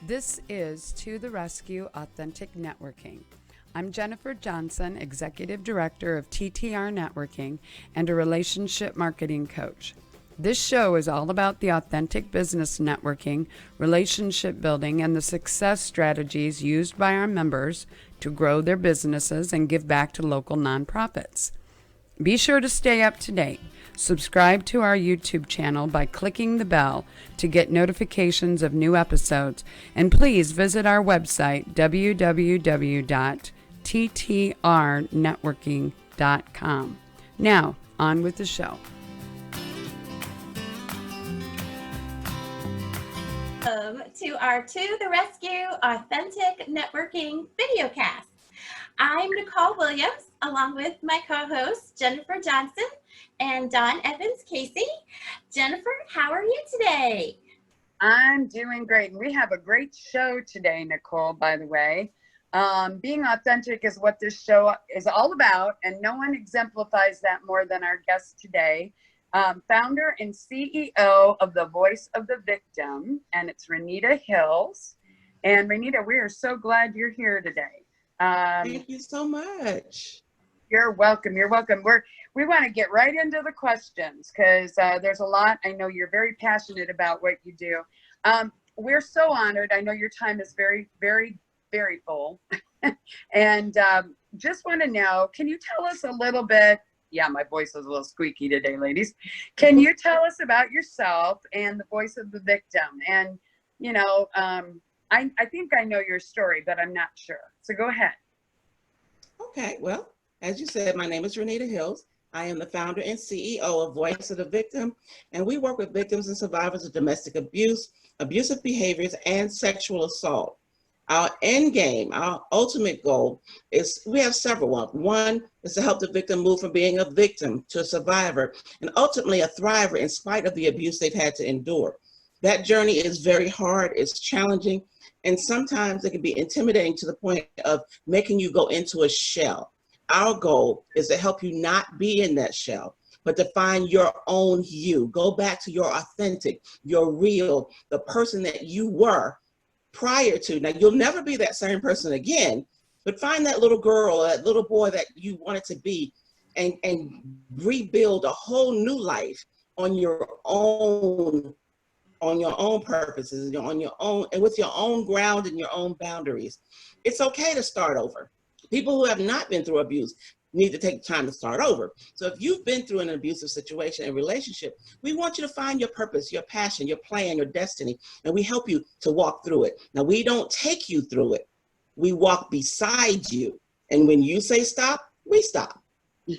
This is To the Rescue Authentic Networking. I'm Jennifer Johnson, Executive Director of TTR Networking and a relationship marketing coach. This show is all about the authentic business networking, relationship building, and the success strategies used by our members to grow their businesses and give back to local nonprofits. Be sure to stay up to date. Subscribe to our YouTube channel by clicking the bell to get notifications of new episodes, and please visit our website www.ttrnetworking.com. Now, on with the show. To our To the Rescue Authentic Networking videocast. I'm Nicole Williams, along with my co-hosts Jennifer Johnson and Dawn Evans Casey. Jennifer, how are you today? I'm doing great, and we have a great show today, Nicole, by the way. Being authentic is what this show is all about, and no one exemplifies that more than our guest today. Founder and CEO of The Voice of the Victim, and it's Renita Hills. And Renita, we are so glad you're here today. Thank you so much. You're welcome. You're welcome. We want to get right into the questions because there's a lot. I know you're very passionate about what you do. We're so honored. I know your time is very, very, very full. And just want to know, can you tell us a little bit? Yeah, my voice is a little squeaky today, ladies. Can you tell us about yourself and the voice of the victim? And, you know, I think I know your story, but I'm not sure. So go ahead. Okay, well, as you said, my name is Renita Hills. I am the founder and CEO of Voice of the Victim, and we work with victims and survivors of domestic abuse, abusive behaviors, and sexual assault. Our end game, our ultimate goal is, we have several ones. One is to help the victim move from being a victim to a survivor, and ultimately a thriver in spite of the abuse they've had to endure. That journey is very hard, it's challenging, and sometimes it can be intimidating to the point of making you go into a shell. Our goal is to help you not be in that shell, but to find your own you. Go back to your authentic, your real, the person that you were prior to. Now, you'll never be that same person again, but find that little girl or that little boy that you wanted to be and rebuild a whole new life on your own purposes, on your own, and with your own ground and your own boundaries. It's okay to start over. People who have not been through abuse need to take time to start over. So if you've been through an abusive situation and relationship, we want you to find your purpose, your passion, your plan, your destiny, and we help you to walk through it. Now, we don't take you through it. We walk beside you. And when you say stop, we stop.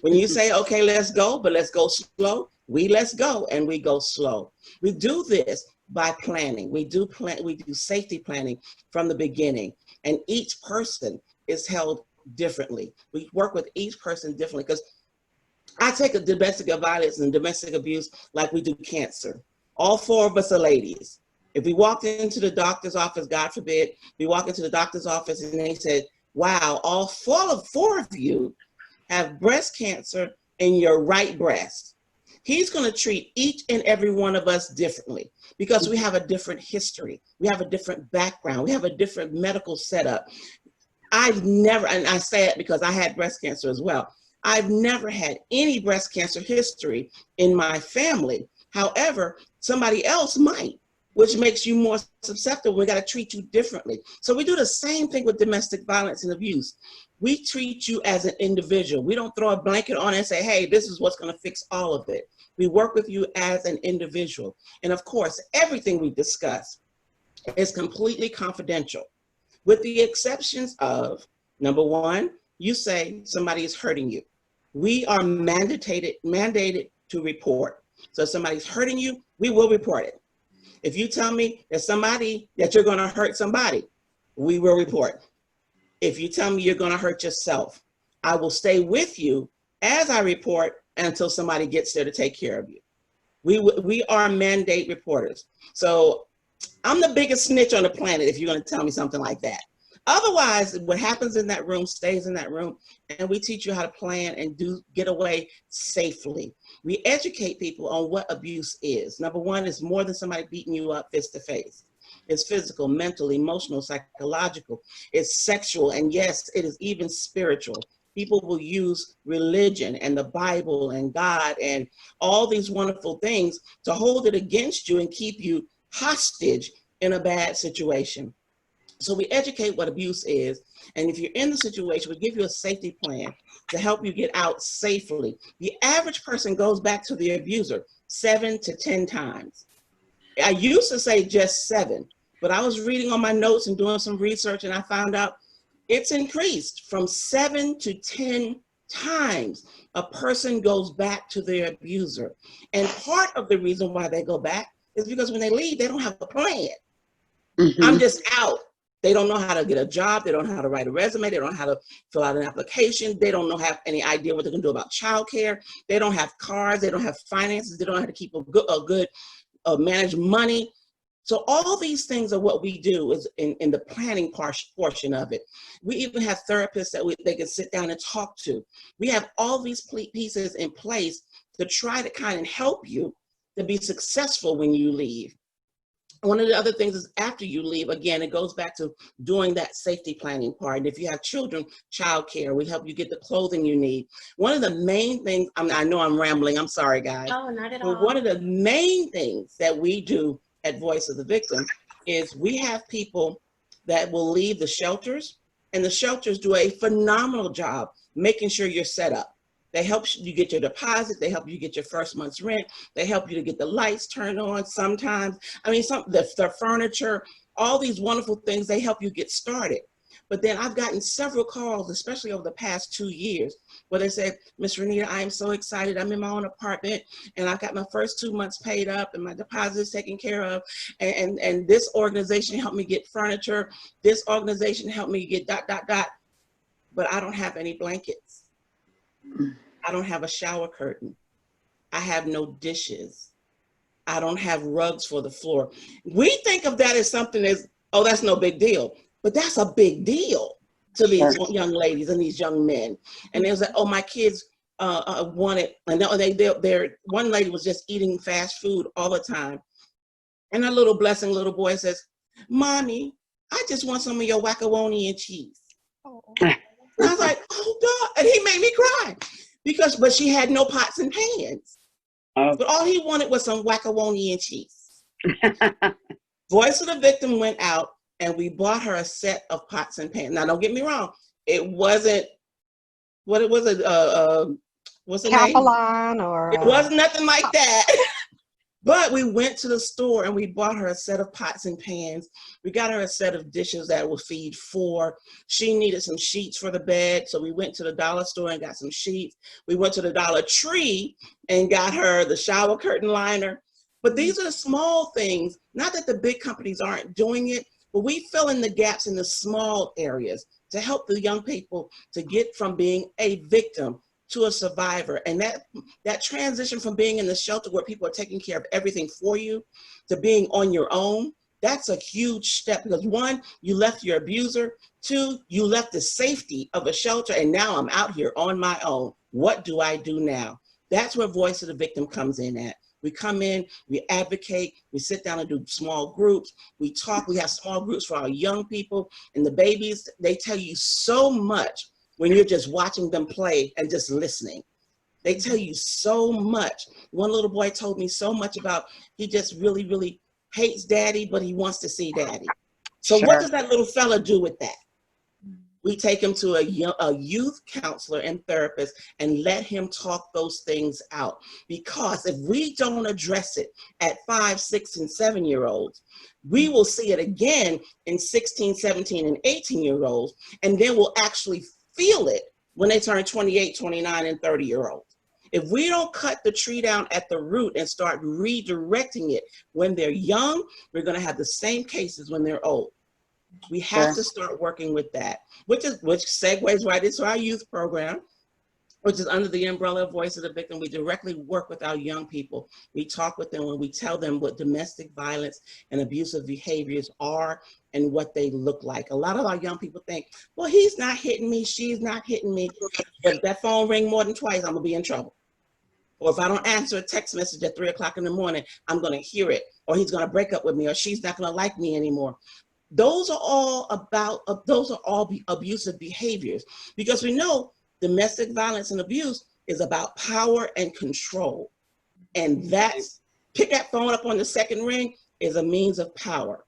When you say, okay, let's go, but let's go slow, let's go and we go slow. We do this by planning. We do safety planning from the beginning, and each person is held differently. We work with each person differently because I take a domestic violence and domestic abuse like we do cancer. All four of us are ladies. If we walked into the doctor's office, God forbid, we walk into the doctor's office and they said, wow, all four of you have breast cancer in your right breast. He's going to treat each and every one of us differently because we have a different history. We have a different background. We have a different medical setup. I've never, and I say it because I had breast cancer as well, I've never had any breast cancer history in my family. However, somebody else might, which makes you more susceptible. We got to treat you differently. So we do the same thing with domestic violence and abuse. We treat you as an individual. We don't throw a blanket on and say, hey, this is what's going to fix all of it. We work with you as an individual. And of course, everything we discuss is completely confidential, with the exceptions of, number one, you say somebody is hurting you. We are mandated to report. So if somebody's hurting you, we will report it. If you tell me that you're going to hurt somebody, we will report. If you tell me you're going to hurt yourself, I will stay with you as I report until somebody gets there to take care of you. We are mandate reporters. So I'm the biggest snitch on the planet if you're going to tell me something like that. Otherwise, what happens in that room stays in that room, and we teach you how to plan and get away safely. We educate people on what abuse is. Number one, is more than somebody beating you up fist to face. It's physical, mental, emotional, psychological. It's sexual, and yes, it is even spiritual. People will use religion and the Bible and God and all these wonderful things to hold it against you and keep you hostage in a bad situation. So we educate what abuse is, and if you're in the situation, we give you a safety plan to help you get out safely. The average person goes back to the abuser 7 to 10 times. I used to say just 7, but I was reading on my notes and doing some research, and I found out it's increased from 7 to 10 times a person goes back to their abuser. And part of the reason why they go back is because when they leave, they don't have a plan. I'm just out. They don't know how to get a job. They don't know how to write a resume. They don't know how to fill out an application. They don't have any idea what they can do about childcare. They don't have cars. They don't have finances. They don't know how to keep a good manage money. So all these things are what we do is in the planning portion of it. We even have therapists that they can sit down and talk to. We have all these pieces in place to try to kind of help you to be successful when you leave. One of the other things is after you leave, again, it goes back to doing that safety planning part. And if you have children, childcare, we help you get the clothing you need. One of the main things, I know I'm rambling, I'm sorry, guys. Oh, not at But all. one of the main things that we do at Voice of the Victim is we have people that will leave the shelters, and the shelters do a phenomenal job making sure you're set up. They help you get your deposit. They help you get your first month's rent. They help you to get the lights turned on sometimes. I mean, the furniture, all these wonderful things, they help you get started. But then I've gotten several calls, especially over the past 2 years, where they said, Miss Renita, I am so excited. I'm in my own apartment and I've got my first 2 months paid up and my deposit is taken care of. And this organization helped me get furniture. This organization helped me get ... But I don't have any blankets. I don't have a shower curtain. I have no dishes. I don't have rugs for the floor. We think of that as something as, oh, that's no big deal. But that's a big deal to these young ladies and these young men. And they was like, oh, my kids wanted, and one lady was just eating fast food all the time. And her little boy says, Mommy, I just want some of your macaroni and cheese. Oh. And I was like, oh God, and he made me cry. But she had no pots and pans. But all he wanted was some macaroni and cheese. Voice of the Victim went out and we bought her a set of pots and pans. Now, don't get me wrong. It wasn't, what's the Capelline or... It wasn't nothing like that. But we went to the store and we bought her a set of pots and pans. We got her a set of dishes that will feed 4. She needed some sheets for the bed. So we went to the dollar store and got some sheets. We went to the Dollar Tree and got her the shower curtain liner. But these are the small things, not that the big companies aren't doing it, but we fill in the gaps in the small areas to help the young people to get from being a victim to a survivor. And that transition from being in the shelter where people are taking care of everything for you to being on your own, that's a huge step, because 1, you left your abuser. 2, you left the safety of a shelter, and now I'm out here on my own. What do I do now? That's where Voice of the Victim comes in at. We come in, we advocate, we sit down and do small groups, we talk, we have small groups for our young people, and the babies, they tell you so much when you're just watching them play and just listening. They tell you so much. One little boy told me so much about, he just really, really hates daddy, but he wants to see daddy. So what does that little fella do with that? We take him to a youth counselor and therapist and let him talk those things out. Because if we don't address it at 5, 6, and 7-year-olds, we will see it again in 16, 17, and 18-year-olds, and then we'll actually feel it when they turn 28, 29, and 30-year-olds. If we don't cut the tree down at the root and start redirecting it when they're young, we're going to have the same cases when they're old. We have to start working with that, which segues right into our youth program, which is under the umbrella of Voice of the Victim. We directly work with our young people. We talk with them when we tell them what domestic violence and abusive behaviors are and what they look like. A lot of our young people think, well, he's not hitting me, she's not hitting me, but if that phone ring more than twice, I'm gonna be in trouble. Or if I don't answer a text message at 3 o'clock in the morning, I'm going to hear it, or he's going to break up with me, or she's not going to like me anymore. Those are all abusive behaviors, because we know domestic violence and abuse is about power and control. And that's, pick that phone up on the second ring is a means of power.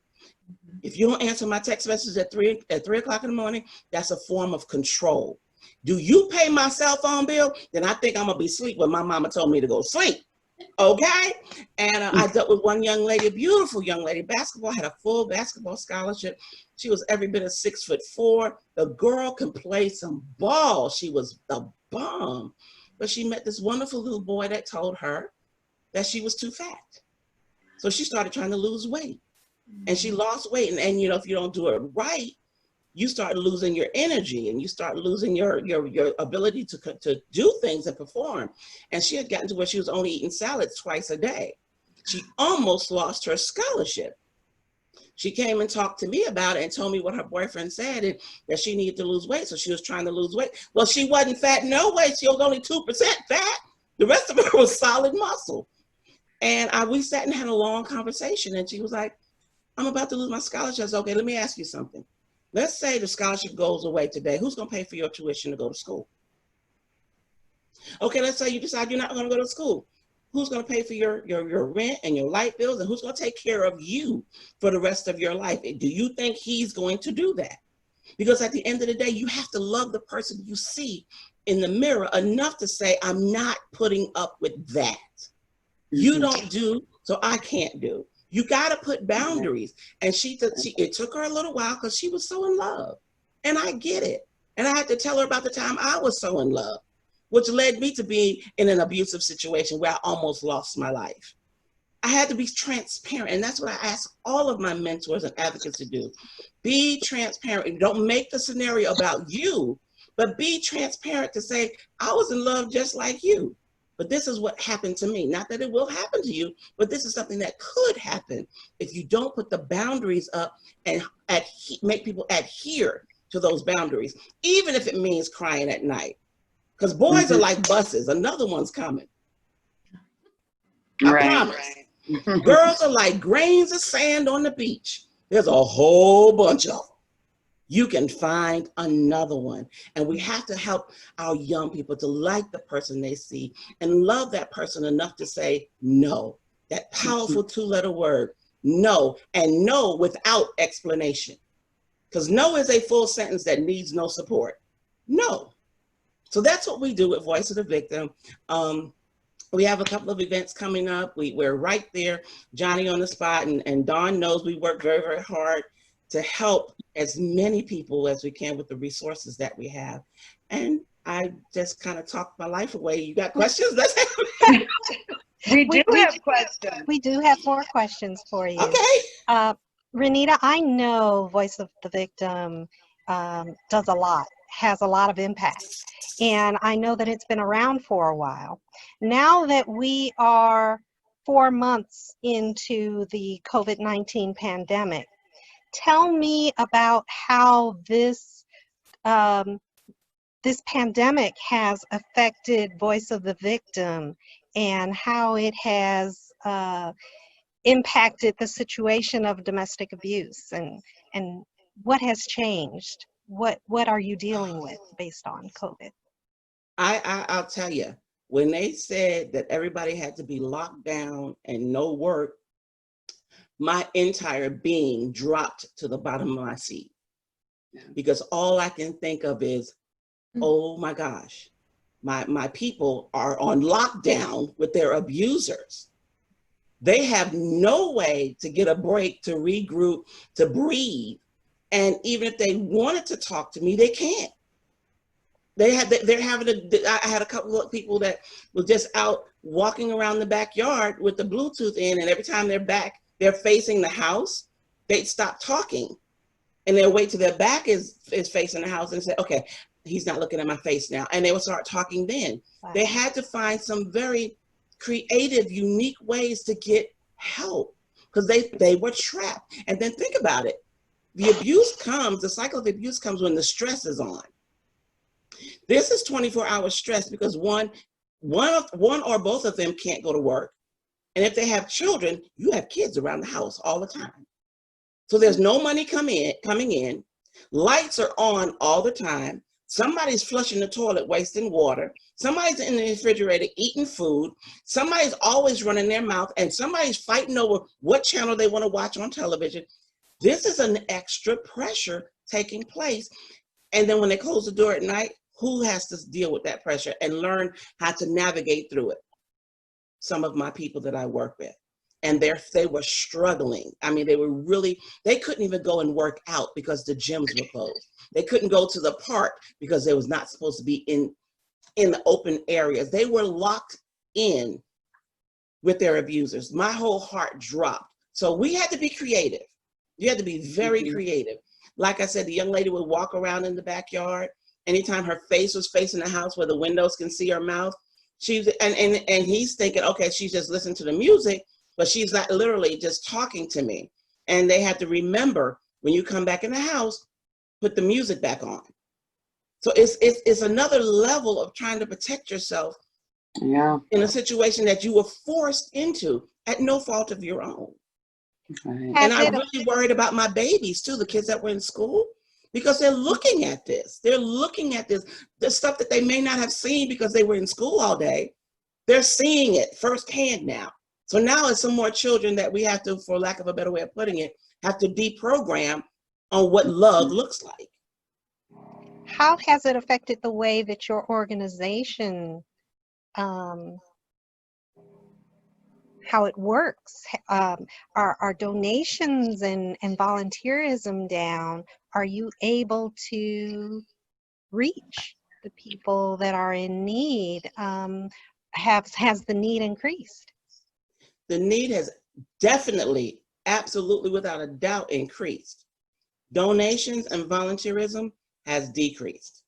If you don't answer my text message at 3 o'clock in the morning, that's a form of control. Do you pay my cell phone bill? Then I think I'm gonna be asleep when my mama told me to go sleep. Okay? And I dealt with one young lady, a beautiful young lady, basketball, had a full basketball scholarship. She was every bit of 6'4". The girl can play some ball. She was the bomb. But she met this wonderful little boy that told her that she was too fat. So she started trying to lose weight. And she lost weight. And you know, if you don't do it right, you start losing your energy, and you start losing your ability to do things and perform. And she had gotten to where she was only eating salads twice a day. She almost lost her scholarship. She came and talked to me about it and told me what her boyfriend said, and that she needed to lose weight. So she was trying to lose weight. Well, she wasn't fat, no way. She was only 2% fat. The rest of her was solid muscle. And we sat and had a long conversation, and she was like, I'm about to lose my scholarship. I said, okay, let me ask you something. Let's say the scholarship goes away today. Who's going to pay for your tuition to go to school? Okay, let's say you decide you're not going to go to school. Who's going to pay for your rent and your light bills? And who's going to take care of you for the rest of your life? Do you think he's going to do that? Because at the end of the day, you have to love the person you see in the mirror enough to say, I'm not putting up with that. You don't do, so I can't do. You got to put boundaries. And it took her a little while because she was so in love. And I get it. And I had to tell her about the time I was so in love, which led me to be in an abusive situation where I almost lost my life. I had to be transparent. And that's what I ask all of my mentors and advocates to do. Be transparent. Don't make the scenario about you, but be transparent to say, I was in love just like you. But this is what happened to me. Not that it will happen to you, but this is something that could happen if you don't put the boundaries up and make people adhere to those boundaries, even if it means crying at night. Because boys are like buses. Another one's coming. I promise. Right. Girls are like grains of sand on the beach. There's a whole bunch of them. You can find another one. And we have to help our young people to like the person they see and love that person enough to say no. That powerful two-letter word, no, and no without explanation. Because no is a full sentence that needs no support. No. So that's what we do at Voice of the Victim. We have a couple of events coming up. We're right there, Johnny on the spot, and Dawn knows we work very, very hard to help as many people as we can with the resources that we have. And I just kind of talked my life away. You got questions? Let's have it. We do have questions. We do have more questions for you. Okay. Renita, I know Voice of the Victim does a lot, has a lot of impact. And I know that it's been around for a while. Now that we are 4 months into the COVID-19 pandemic, tell me about how this pandemic has affected Voice of the Victim and how it has impacted the situation of domestic abuse, and what has changed. What are you dealing with based on COVID? I'll tell you, when they said that everybody had to be locked down and no work, my entire being dropped to the bottom of my seat, because all I can think of is, oh my gosh, my people are on lockdown with their abusers. They have no way to get a break, to regroup, to breathe. And even if they wanted to talk to me, they can't. I had a couple of people that were just out walking around the backyard with the Bluetooth in, and every time they're facing the house, they'd stop talking. And they'll wait till their back is facing the house and say, okay, he's not looking at my face now. And they would start talking then. Wow. They had to find some very creative, unique ways to get help because they were trapped. And then think about it. The cycle of abuse comes when the stress is on. This is 24-hour stress because one, one or both of them can't go to work. And if they have children, you have kids around the house all the time. So there's no money coming in. Lights are on all the time. Somebody's flushing the toilet, wasting water. Somebody's in the refrigerator eating food. Somebody's always running their mouth, and somebody's fighting over what channel they want to watch on television. This is an extra pressure taking place. And then when they close the door at night, who has to deal with that pressure and learn how to navigate through it? Some of my people that I work with. And they were struggling. I mean, they couldn't even go and work out because the gyms were closed. They couldn't go to the park because they was not supposed to be in the open areas. They were locked in with their abusers. My whole heart dropped. So we had to be creative. You had to be very creative. Like I said, the young lady would walk around in the backyard. Anytime her face was facing the house where the windows can see her mouth, and he's thinking, okay, she's just listening to the music, but she's not literally just talking to me. And they had to remember, when you come back in the house, put the music back on. So it's another level of trying to protect yourself in a situation that you were forced into at no fault of your own. Right. And I'm really worried about my babies too, the kids that were in school, because they're looking at this. They're looking at this, the stuff that they may not have seen because they were in school all day. They're seeing it firsthand now. So now it's some more children that we have to, for lack of a better way of putting it, have to deprogram on what love looks like. How has it affected the way that your organization, how it works? Are donations and volunteerism down? Are you able to reach the people that are in need? Has the need increased? The need has definitely, absolutely, without a doubt, increased. Donations and volunteerism has decreased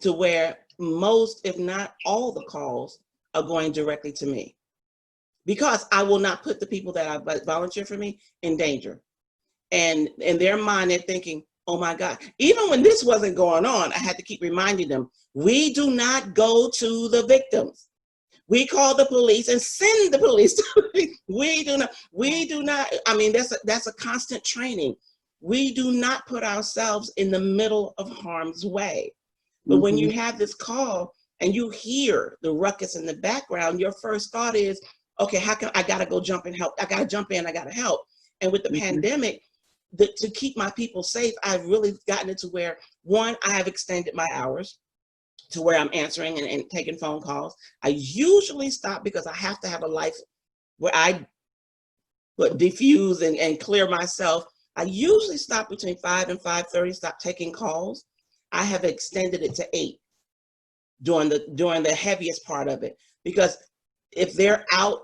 to where most, if not all, the calls are going directly to me, because I will not put the people that volunteer for me in danger. And in their mind, they're thinking, oh my God, even when this wasn't going on, I had to keep reminding them, we do not go to the victims. We call the police and send the police to me. We do not, I mean, that's a constant training. We do not put ourselves in the middle of harm's way. But when you have this call and you hear the ruckus in the background, your first thought is, okay, I gotta go jump and help. I gotta jump in, I gotta help. And with the pandemic, to keep my people safe, I've really gotten it to where, one, I have extended my hours to where I'm answering and taking phone calls. I usually stop because I have to have a life where I diffuse and clear myself. I usually stop between 5 and 5:30, stop taking calls. I have extended it to 8 during the heaviest part of it, because if they're out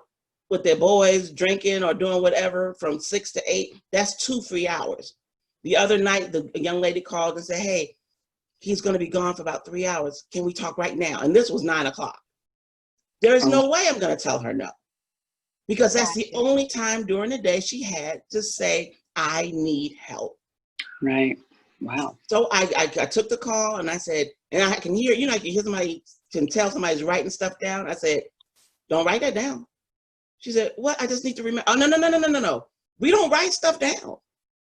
with their boys drinking or doing whatever from 6 to 8, that's 2 free hours. The other night, the young lady called and said, hey, he's going to be gone for about 3 hours. Can we talk right now? And this was 9 o'clock. There is no way I'm going to tell her no, because that's the only time during the day she had to say, I need help. Right. Wow. So I took the call and I said, and I can hear, I can hear somebody, can tell somebody's writing stuff down. I said, don't write that down. She said, what? I just need to remember. Oh, no. We don't write stuff down.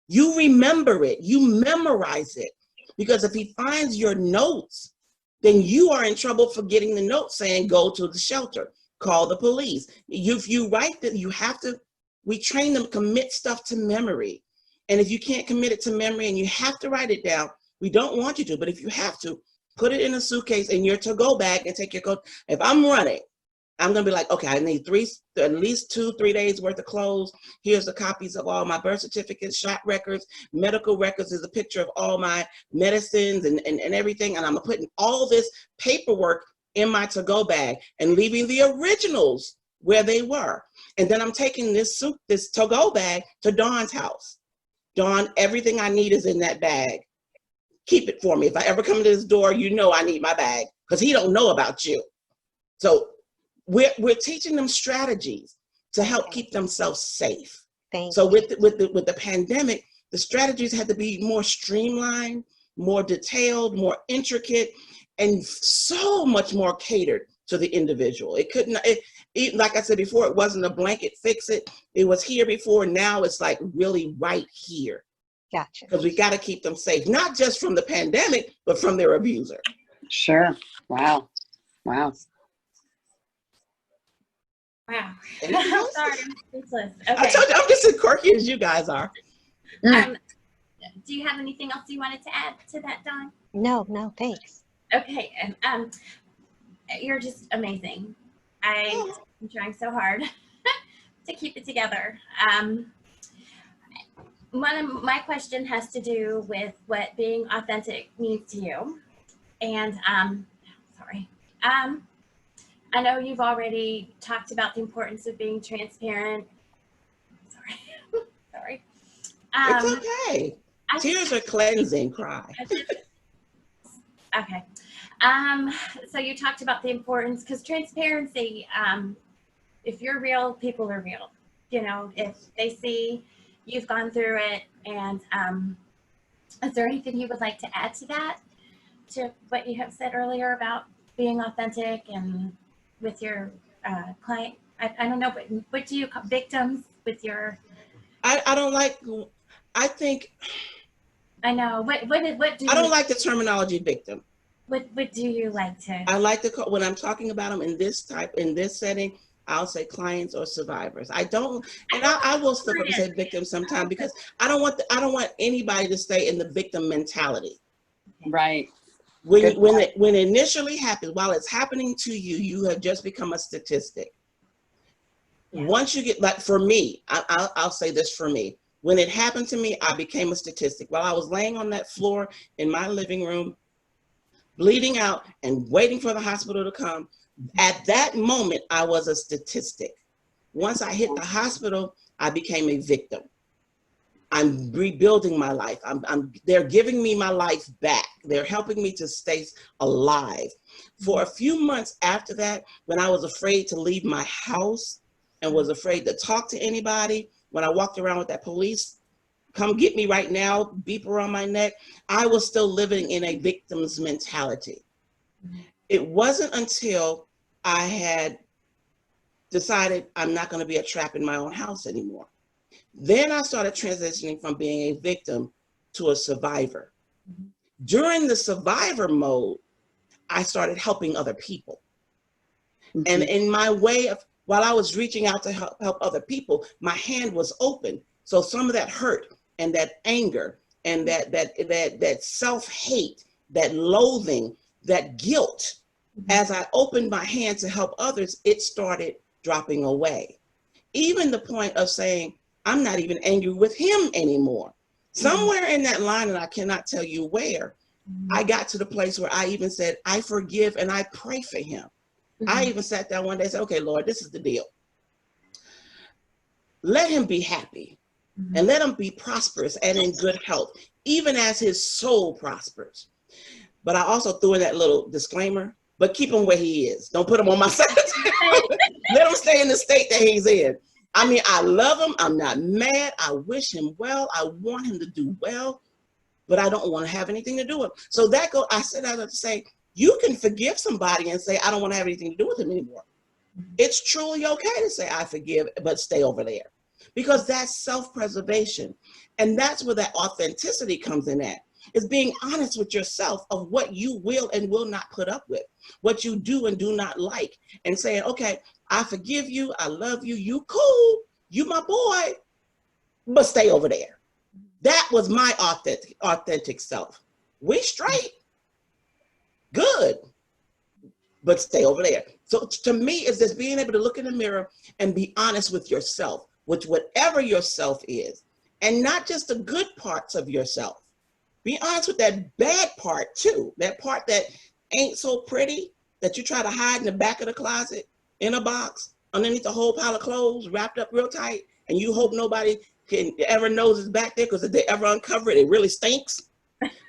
You remember it. You memorize it. Because if he finds your notes, then you are in trouble for getting the note saying, go to the shelter, call the police. If you write that, you have to, we train them, commit stuff to memory. And if you can't commit it to memory and you have to write it down, we don't want you to, but if you have to, put it in a suitcase in your to-go bag and take your coat. If I'm running, I'm going to be like, okay, I need at least 2-3 days worth of clothes. Here's the copies of all my birth certificates, shot records, medical records. Is a picture of all my medicines and everything. And I'm putting all this paperwork in my to-go bag and leaving the originals where they were. And then I'm taking this to-go bag to Dawn's house. Dawn, everything I need is in that bag. Keep it for me. If I ever come to this door, I need my bag, because he don't know about you. So we're teaching them strategies to help keep themselves safe. So with the pandemic, the strategies had to be more streamlined, more detailed, more intricate, and so much more catered to the individual. It couldn't, like I said before, it wasn't a blanket fix it. It was here before. Now it's like really right here. Gotcha. Because we got to keep them safe, not just from the pandemic, but from their abuser. Sure. Wow. Wow. Wow. Anything else? Sorry, I'm speechless. I Okay. told you, I'm just as quirky as you guys are. Do you have anything else you wanted to add to that, Dawn? No, thanks. Okay. You're just amazing. I'm trying so hard to keep it together. One of my question has to do with what being authentic means to you. And sorry. I know you've already talked about the importance of being transparent. Sorry. Sorry. It's okay. Tears are cleansing. Cry. Okay. So you talked about the importance, because transparency, if you're real, people are real. You know, if they see you've gone through it. And is there anything you would like to add to that, to what you have said earlier about being authentic and with your client? I don't know, but what do you call victims with your? I don't like. I think. I know. What do I don't like the terminology victim. What do you like to? I like to call, when I'm talking about them in this setting, I'll say clients or survivors. I don't, and I will slip up and say victims sometimes, because I don't want anybody to stay in the victim mentality. Right. When it initially happens, while it's happening to you, you have just become a statistic. Yeah. Once you get, like for me, I'll say this for me. When it happened to me, I became a statistic. While I was laying on that floor in my living room, bleeding out and waiting for the hospital to come, at that moment, I was a statistic. Once I hit the hospital, I became a victim. I'm rebuilding my life. They're giving me my life back. They're helping me to stay alive. For a few months after that, when I was afraid to leave my house and was afraid to talk to anybody, when I walked around with that police, come get me right now, beeper on my neck, I was still living in a victim's mentality. It wasn't until I had decided I'm not going to be a trap in my own house anymore. Then I started transitioning from being a victim to a survivor. During the survivor mode, I started helping other people. And in my way of, while I was reaching out to help other people, my hand was open. So some of that hurt and that anger and that self-hate, that loathing, that guilt, as I opened my hand to help others, it started dropping away. Even the point of saying, I'm not even angry with him anymore. Somewhere in that line, and I cannot tell you where, I got to the place where I even said, I forgive and I pray for him. I even sat down one day and said, okay, Lord, this is the deal. Let him be happy and let him be prosperous and in good health, even as his soul prospers. But I also threw in that little disclaimer, but keep him where he is. Don't put him on my side. Let him stay in the state that he's in. I mean, I love him. I'm not mad. I wish him well. I want him to do well, but I don't want to have anything to do with him. So I said that to say, you can forgive somebody and say, I don't want to have anything to do with him anymore. It's truly okay to say, I forgive, but stay over there. Because that's self-preservation. And that's where that authenticity comes in at, is being honest with yourself of what you will and will not put up with, what you do and do not like, and saying, okay, I forgive you, I love you, you cool, you my boy, but stay over there. That was my authentic self. We straight, good, but stay over there. So to me, it's just being able to look in the mirror and be honest with yourself, with whatever yourself is, and not just the good parts of yourself. Be honest with that bad part too, that part that ain't so pretty, that you try to hide in the back of the closet, in a box, underneath a whole pile of clothes, wrapped up real tight, and you hope nobody can ever knows it's back there, because if they ever uncover it, it really stinks.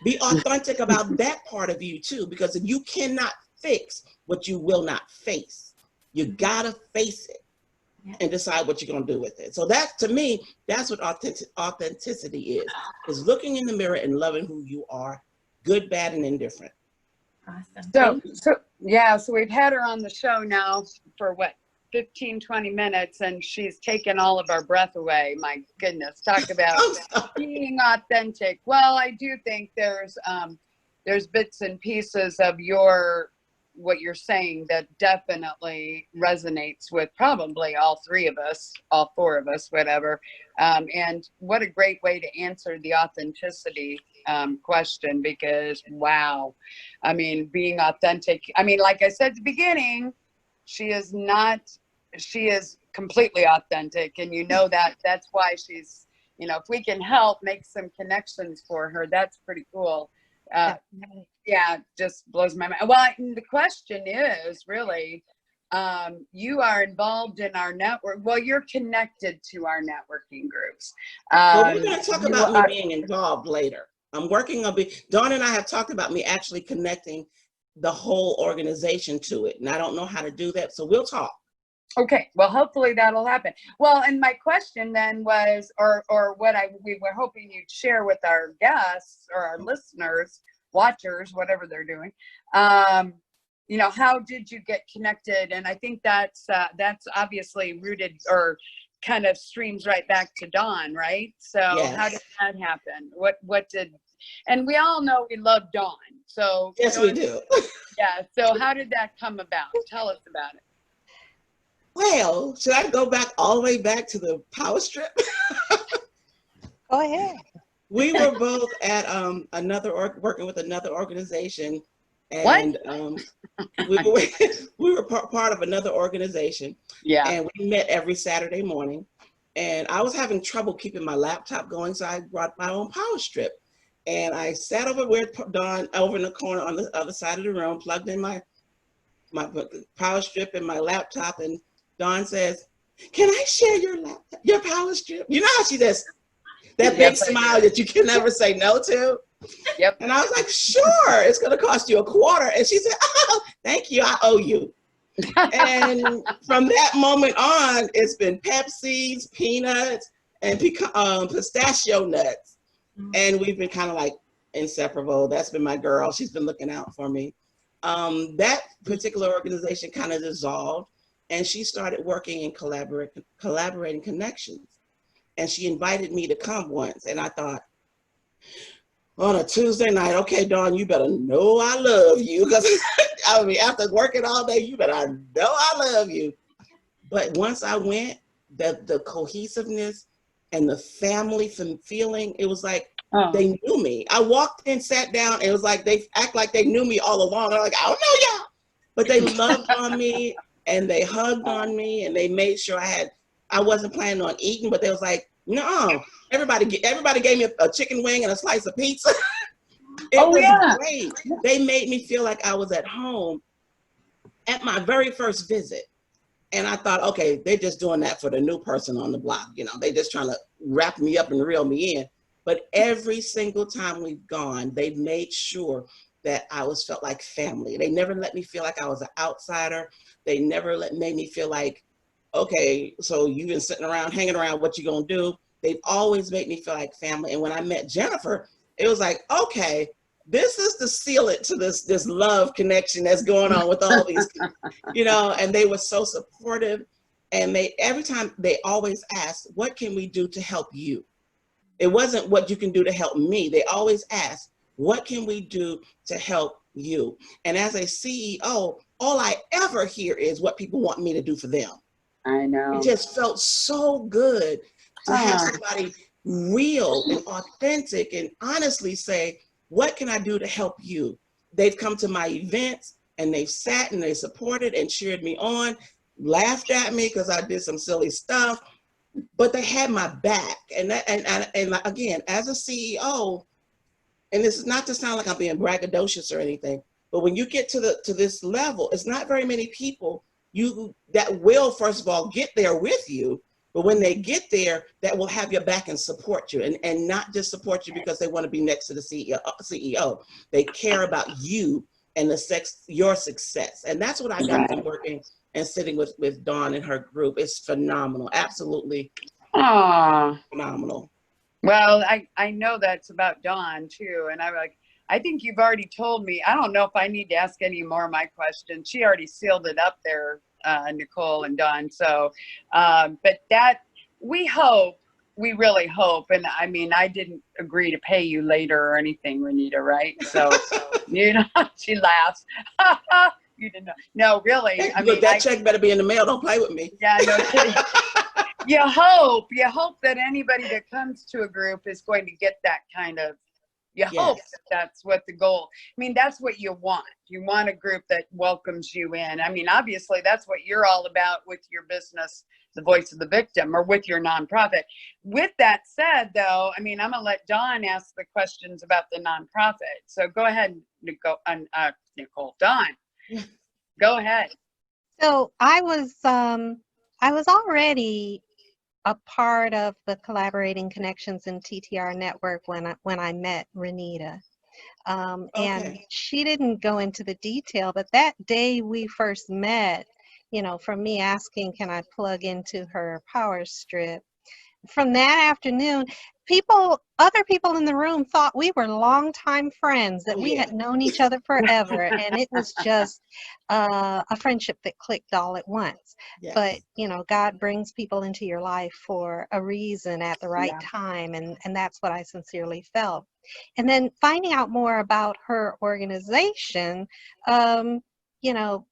Be authentic about that part of you too, because you cannot fix what you will not face. You gotta face it and decide what you're gonna do with it. So that, to me, that's what authenticity is looking in the mirror and loving who you are, good, bad, and indifferent. Awesome. So we've had her on the show now for what, 15, 20 minutes, and she's taken all of our breath away. My goodness, talk about being authentic. Well, I do think there's bits and pieces of what you're saying that definitely resonates with probably all three of us, all four of us, whatever. And what a great way to answer the authenticity question, because wow, I mean, being authentic, I mean, like I said at the beginning, she is completely authentic, and that's why she's, if we can help make some connections for her, that's pretty cool. Yeah, just blows my mind. Well, the question is really, you are involved in our network. Well, you're connected to our networking groups. Well, we're going to talk about me being involved later. I'm working on Dawn and I have talked about me actually connecting the whole organization to it. And I don't know how to do that. So we'll talk. Okay, well, hopefully that'll happen. Well, and my question then was, or what we were hoping you'd share with our guests or our listeners, watchers, whatever they're doing. How did you get connected? And I think that's obviously rooted or kind of streams right back to Dawn, right? So yes. How did that happen? What did, and we all know we love Dawn. So yes, we do. Yeah. So how did that come about? Tell us about it. Well, should I go back all the way back to the power strip? Go ahead. We were both at working with another organization, and we were part of another organization. Yeah. And we met every Saturday morning, and I was having trouble keeping my laptop going, so I brought my own power strip, and I sat over where Dawn over in the corner on the other side of the room, plugged in my power strip and my laptop, and Dawn says, "Can I share your power strip?" You know how she does that big smile that you can never say no to? Yep. And I was like, "Sure, it's going to cost you $0.25." And she said, "Oh, thank you, I owe you." And from that moment on, it's been Pepsis, peanuts, and pistachio nuts. And we've been kind of like inseparable. That's been my girl. She's been looking out for me. That particular organization kind of dissolved, and she started working in collaborating connections. And she invited me to come once. And I thought, on a Tuesday night, okay, Dawn, you better know I love you. Because I mean, after working all day, you better know I love you. But once I went, the cohesiveness and the family feeling, it was like they knew me. I walked in, sat down, and it was like they act like they knew me all along. They're like, "I don't know y'all." But they loved on me, and they hugged on me, and they made sure I wasn't planning on eating, but they was like, "No, everybody gave me a chicken wing and a slice of pizza." It was great. They made me feel like I was at home at my very first visit. And I thought, okay, they're just doing that for the new person on the block. They just trying to wrap me up and reel me in. But every single time we've gone, they've made sure that I felt like family. They never let me feel like I was an outsider. They never made me feel like, okay, so you've been sitting around, hanging around, what you gonna do? They've always made me feel like family. And when I met Jennifer, it was like, okay, this is the seal to this love connection that's going on with all these, and they were so supportive. And every time they always asked, what can we do to help you? It wasn't what you can do to help me. They always asked, what can we do to help you? And as a CEO, all I ever hear is what people want me to do for them. I know. It just felt so good to have somebody real and authentic and honestly say, what can I do to help you? They've come to my events and they've sat and they supported and cheered me on, laughed at me because I did some silly stuff, but they had my back. And again, as a CEO, and this is not to sound like I'm being braggadocious or anything, but when you get to this level, it's not very many people that will, first of all, get there with you. But when they get there, that will have your back and support you, and not just support you because they want to be next to the CEO. They care about you and your success. And that's what I got from working and sitting with Dawn and her group. It's phenomenal, absolutely phenomenal. Well, I know that's about Dawn too. And I'm like, I think you've already told me. I don't know if I need to ask any more of my questions. She already sealed it up there, Nicole and Dawn. So, but that we hope, we really hope. And I mean, I didn't agree to pay you later or anything, Renita, right? So, you know, she laughs. You didn't know. No, really. I mean, look, that check better be in the mail. Don't play with me. Yeah, no kidding. You hope that anybody that comes to a group is going to get that kind of, hope that that's what the goal. I mean, that's what you want. You want a group that welcomes you in. I mean, obviously that's what you're all about with your business, the Voice of the Victim, or with your nonprofit. With that said, though, I mean, I'm gonna let Dawn ask the questions about the nonprofit. So go ahead, Nicole, Dawn, go ahead. So I was already a part of the Collaborating Connections and TTR network when I met Renita. And she didn't go into the detail, but that day we first met, you know, from me asking, can I plug into her power strip? From that afternoon, other people in the room thought we were longtime friends, that we had known each other forever. And it was just a friendship that clicked all at once. Yes. But, you know, God brings people into your life for a reason at the right time. And that's what I sincerely felt. And then finding out more about her organization, you know,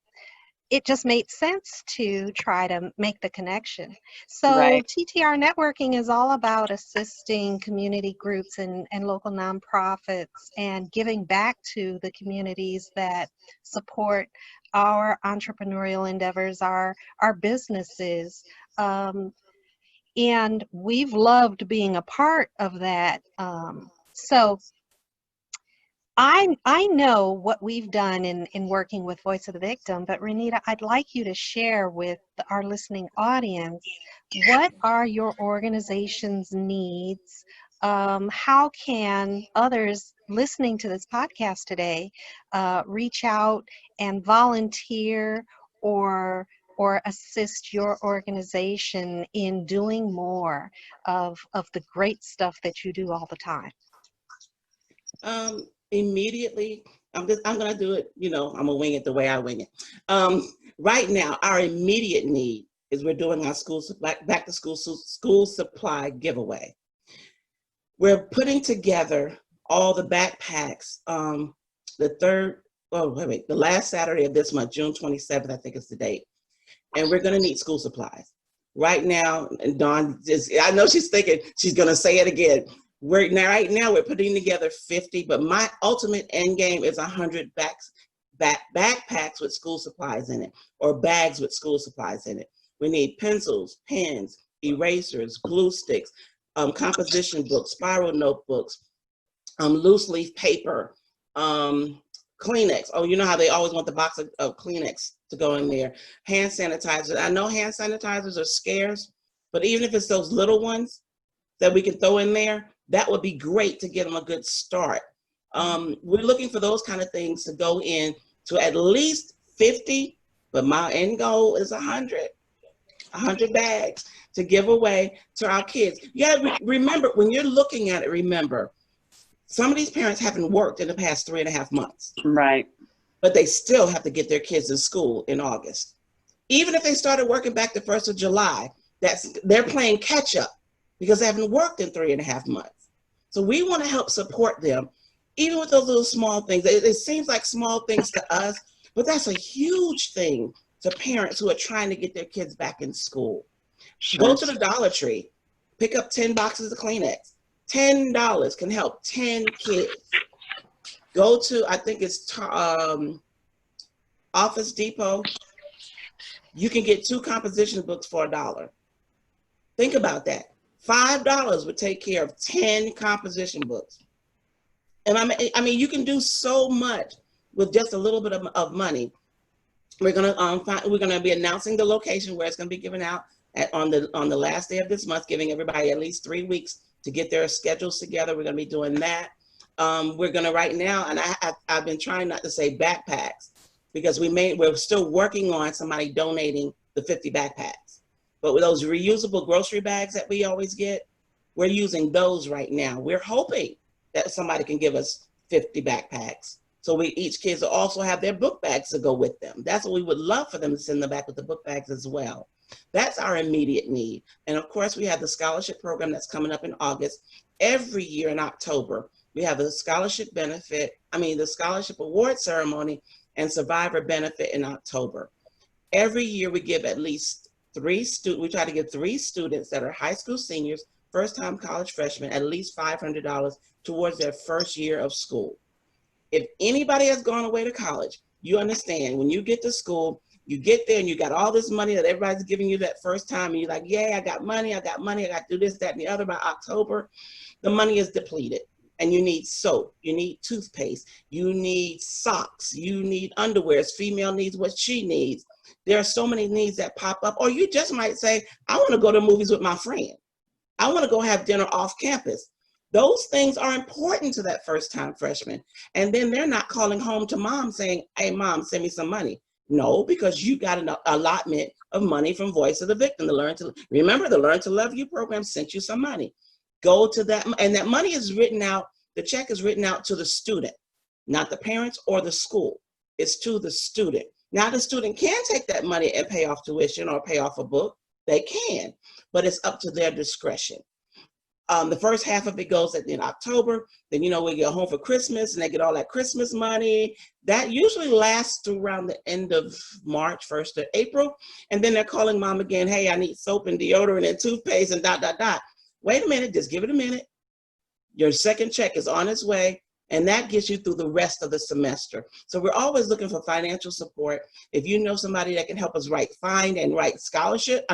it just made sense to try to make the connection. So TTR networking is all about assisting community groups and local nonprofits and giving back to the communities that support our entrepreneurial endeavors, our businesses. And we've loved being a part of that. So I know what we've done in working with Voice of the Victim, but Renita, I'd like you to share with our listening audience, what are your organization's needs? How can others listening to this podcast today reach out and volunteer or assist your organization in doing more of the great stuff that you do all the time? Immediately, I'm gonna do it, you know, I'm gonna wing it the way I wing it. Right now, our immediate need is we're doing our back to school supply giveaway. We're putting together all the backpacks, the last Saturday of this month, June 27th, I think is the date. And we're gonna need school supplies. Right now, and Dawn, I know she's thinking she's gonna say it again. Right now we're putting together 50, but my ultimate end game is 100 backpacks with school supplies in it, or bags with school supplies in it. We need pencils, pens, erasers, glue sticks, composition books, spiral notebooks, loose leaf paper, Kleenex. Oh, you know how they always want the box of Kleenex to go in there. Hand sanitizer. I know hand sanitizers are scarce, but even if it's those little ones that we can throw in there, that would be great to get them a good start. We're looking for those kind of things to go in to at least 50, but my end goal is 100 bags to give away to our kids. You gotta remember, when you're looking at it, remember, some of these parents haven't worked in the past 3.5 months. Right. But they still have to get their kids in school in August. Even if they started working back the 1st of July, they're playing catch up because they haven't worked in 3.5 months. So we want to help support them, even with those little small things. It seems like small things to us, but that's a huge thing to parents who are trying to get their kids back in school. Sure. Go to the Dollar Tree, pick up 10 boxes of Kleenex. $10 can help 10 kids. Go to, I think it's Office Depot. You can get 2 composition books for $1. Think about that. $5 would take care of 10 composition books. And I mean, you can do so much with just a little bit of money. We're gonna be announcing the location where it's gonna be given out on the last day of this month, giving everybody at least 3 weeks to get their schedules together. We're gonna be doing that. We're gonna right now, and I've been trying not to say backpacks because we're still working on somebody donating the 50 backpacks. But with those reusable grocery bags that we always get, we're using those right now. We're hoping that somebody can give us 50 backpacks. So each kids will also have their book bags to go with them. That's what we would love for them to send them back with the book bags as well. That's our immediate need. And of course, we have the scholarship program that's coming up in August. Every year in October, we have the scholarship award ceremony and survivor benefit in October. Every year we give at least we try to give 3 students that are high school seniors, first-time college freshmen, at least $500 towards their first year of school. If anybody has gone away to college, you understand when you get to school, you get there and you got all this money that everybody's giving you that first time, and you're like, yeah, I got money, I got to do this, that, and the other. By October, the money is depleted. And you need soap, you need toothpaste, you need socks, you need underwear. As female needs what she needs. There are so many needs that pop up. Or you just might say, I want to go to movies with my friend. I want to go have dinner off campus. Those things are important to that first-time freshman. And then they're not calling home to mom saying, hey, mom, send me some money. No, because you got an allotment of money from Voice of the Victim. The Learn to Love You program sent you some money. Go to that, and that money is written out, the check is written out to the student, not the parents or the school. It's to the student. Now the student can take that money and pay off tuition or pay off a book. They can, but it's up to their discretion. The first half of it goes in October. Then, we get home for Christmas and they get all that Christmas money. That usually lasts through around the end of March, 1st of April. And then they're calling mom again, hey, I need soap and deodorant and toothpaste and ... Wait a minute, just give it a minute. Your second check is on its way, and that gets you through the rest of the semester. So we're always looking for financial support. If you know somebody that can help us find and write scholarships,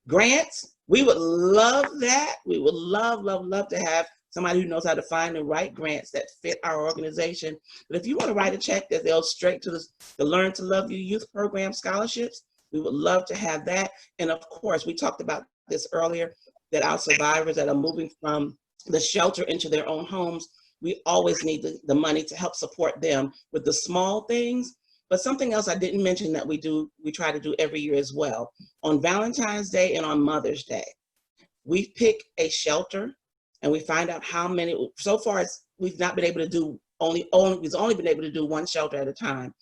grants, we would love that. We would love to have somebody who knows how to find and write grants that fit our organization. But if you want to write a check that goes straight to the Learn to Love You Youth Program scholarships, we would love to have that. And of course, we talked about this earlier, that our survivors that are moving from the shelter into their own homes, we always need the money to help support them with the small things. But something else I didn't mention that we try to do every year as well. On Valentine's Day and on Mother's Day, we pick a shelter and we find out how many. So far, we've not been able to do we've only been able to do one shelter at a time.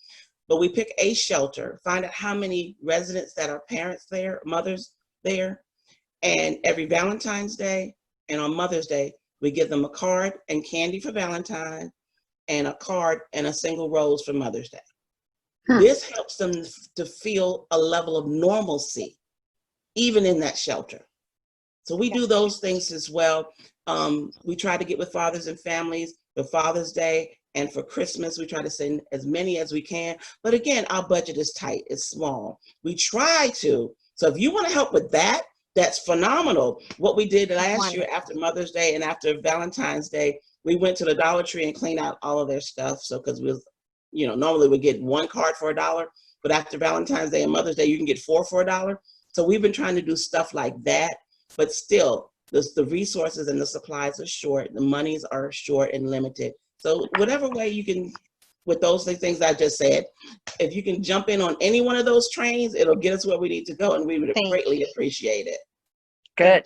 But we pick a shelter, find out how many residents that are parents there, mothers there, and every Valentine's Day and on Mother's Day, we give them a card and candy for Valentine and a card and a single rose for Mother's Day. This helps them to feel a level of normalcy, even in that shelter. So we do those things as well. We try to get with fathers and families for Father's Day, and for Christmas, we try to send as many as we can. But again, our budget is tight, it's small. We try to. So if you want to help with that, that's phenomenal. What we did last year after Mother's Day and after Valentine's Day, we went to the Dollar Tree and cleaned out all of their stuff. So because normally we get one card for $1, but after Valentine's Day and Mother's Day, you can get 4 for $1. So we've been trying to do stuff like that, but still the resources and the supplies are short. The monies are short and limited. So whatever way you can, with those things I just said, if you can jump in on any one of those trains, it'll get us where we need to go, and we would greatly appreciate it. Good.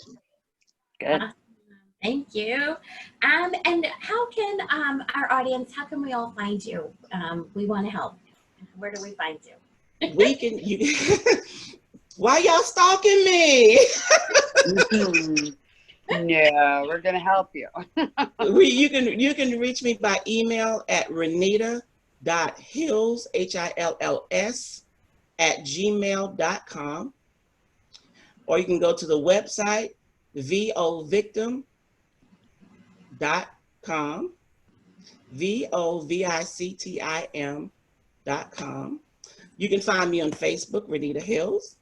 Thank you. And how can our audience, how can we all find you? We want to help. Where do we find you? Why y'all stalking me? No, we're going to help you. You can reach me by email at renita.hills, HILLS, @gmail.com. Or you can go to the website, vovictim.com, VOVICTIM.com. You can find me on Facebook, Renita Hills.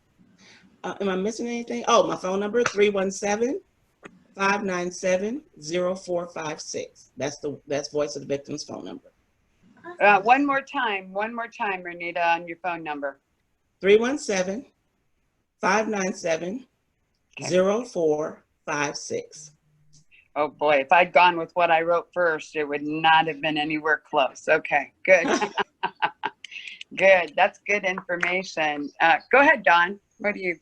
Am I missing anything? Oh, my phone number, 317-597-0456. That's Voice of the Victim's phone number. One more time, Renita, on your phone number. 317-597-0456. Oh boy, if I'd gone with what I wrote first, it would not have been anywhere close. Okay, good. Good, that's good information. Go ahead, Dawn. What do you?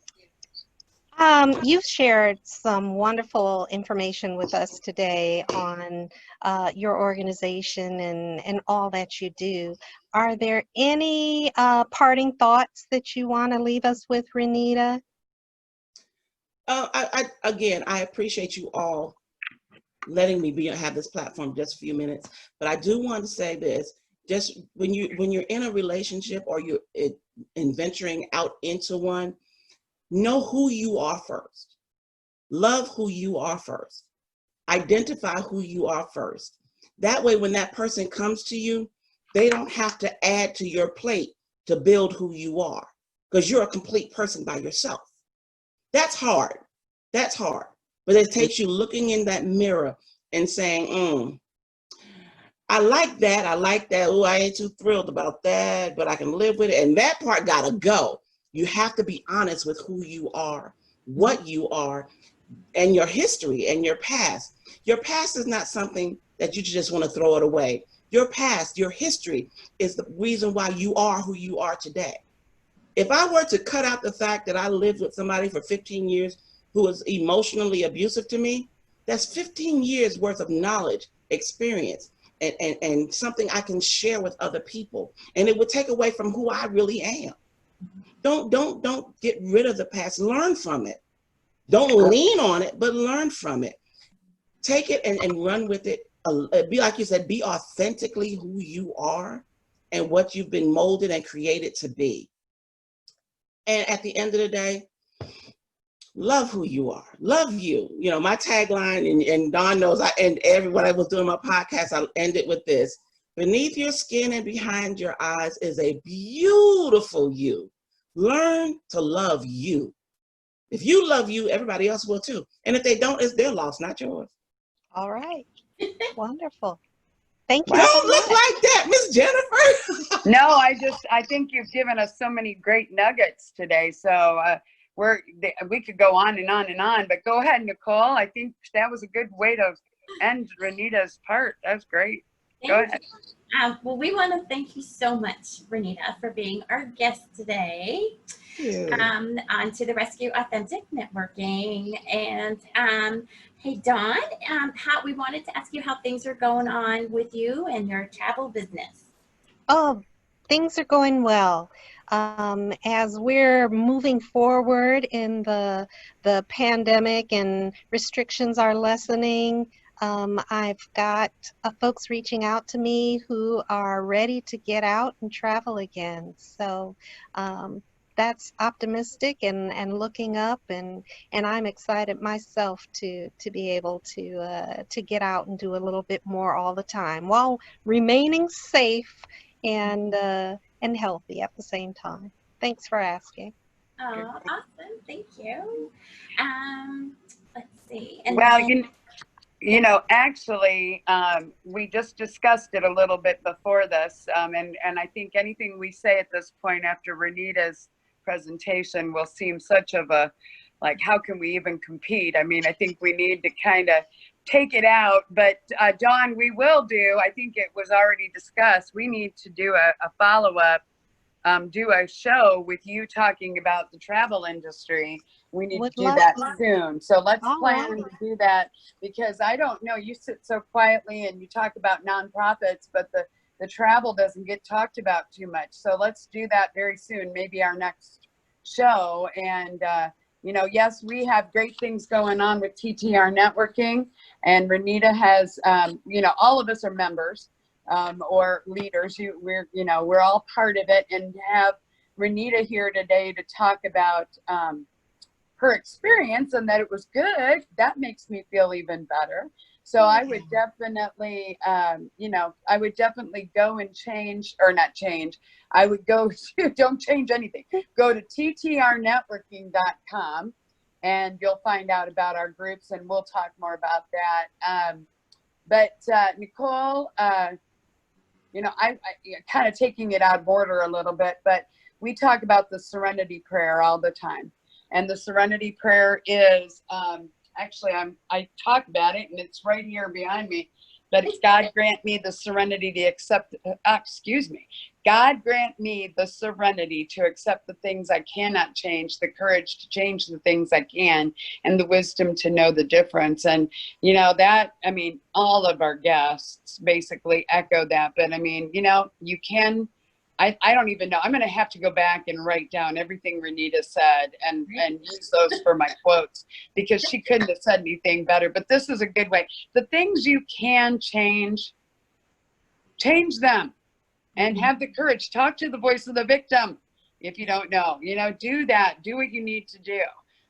You've shared some wonderful information with us today on your organization and all that you do. Are there any parting thoughts that you want to leave us with, Renita? Again, I appreciate you all letting me have this platform just a few minutes, but I do want to say this: just when you're in a relationship or you're in venturing out into one, know who you are first. Love who you are first. Identify who you are first. That way, when that person comes to you, they don't have to add to your plate to build who you are, because you're a complete person by yourself. That's hard. That's hard. But it takes you looking in that mirror and saying, I like that. I like that. Oh, I ain't too thrilled about that, but I can live with it. And that part got to go. You have to be honest with who you are, what you are, and your history and your past. Your past is not something that you just want to throw it away. Your past, your history is the reason why you are who you are today. If I were to cut out the fact that I lived with somebody for 15 years who was emotionally abusive to me, that's 15 years worth of knowledge, experience, and something I can share with other people. And it would take away from who I really am. Don't get rid of the past. Learn from it. Don't lean on it, but learn from it. Take it and run with it. Be like you said, be authentically who you are and what you've been molded and created to be. And at the end of the day, love who you are. Love you. You know, my tagline, and Dawn knows, when I was doing my podcast, I ended with this: beneath your skin and behind your eyes is a beautiful you. Learn to love you. If you love you, everybody else will too. And if they don't, it's their loss, not yours. All right. Wonderful. Thank you Don't so look much. like that, Miss Jennifer. No, I think you've given us so many great nuggets today. So we could go on and on and on, but go ahead, Nicole. I think that was a good way to end Renita's part. That's great. Go ahead. Well, we want to thank you so much, Renita, for being our guest today on To the Rescue Authentic Networking. And hey, Dawn, we wanted to ask you how things are going on with you and your travel business. Oh, things are going well. As we're moving forward in the pandemic and restrictions are lessening, I've got folks reaching out to me who are ready to get out and travel again. So that's optimistic and looking up, and I'm excited myself to be able to get out and do a little bit more all the time while remaining safe and healthy at the same time. Thanks for asking. Oh, awesome. Thank you. Let's see. And Well, then, actually, we just discussed it a little bit before this, and I think anything we say at this point after Renita's presentation will seem such of a, like, how can we even compete? I mean, I think we need to kind of take it out, but Dawn, we will do, I think it was already discussed, we need to do a follow-up, do a show with you talking about the travel industry. We need Would to do love that to. soon. So let's All plan right. to do that, because I don't know, you sit so quietly and you talk about nonprofits, but the travel doesn't get talked about too much. So let's do that very soon, maybe our next show. And yes, we have great things going on with TTR networking, and Renita has, all of us are members or leaders. We're all part of it, and have Renita here today to talk about her experience and that it was good. That makes me feel even better. So I would definitely, I would definitely go and change, or not change. I would go to, don't change anything. Go to ttrnetworking.com and you'll find out about our groups, and we'll talk more about that. But Nicole, I kind of taking it out of order a little bit, but we talk about the Serenity Prayer all the time. And the Serenity Prayer is, actually, I talk about it, and it's right here behind me, but it's God grant me the serenity to accept, God grant me the serenity to accept the things I cannot change, the courage to change the things I can, and the wisdom to know the difference. And, you know, that, I mean, all of our guests basically echo that. But I mean, you know, you can, I don't even know. I'm going to have to go back and write down everything Renita said and use those for my quotes, because she couldn't have said anything better. But this is a good way. The things you can change, change them. And have the courage. Talk to the voice of the victim. If you don't know, you know, do that. Do what you need to do.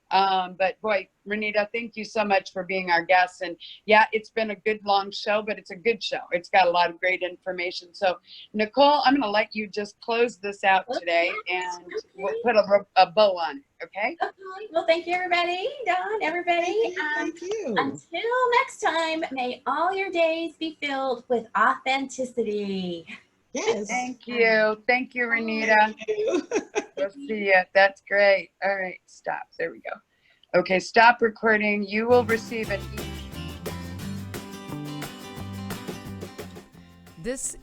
But boy, Renita, thank you so much for being our guest. And yeah, it's been a good long show, but it's a good show. It's got a lot of great information. So Nicole, I'm going to let you just close this out today, and we'll put a bow on it. Okay. Okay. Well, thank you, everybody. Dawn, everybody. Thank you. Until next time, may all your days be filled with authenticity. Yes. Thank you. Thank you, Renita. Thank you. We'll see you. That's great. All right. Stop. There we go. Okay. Stop recording. You will receive an This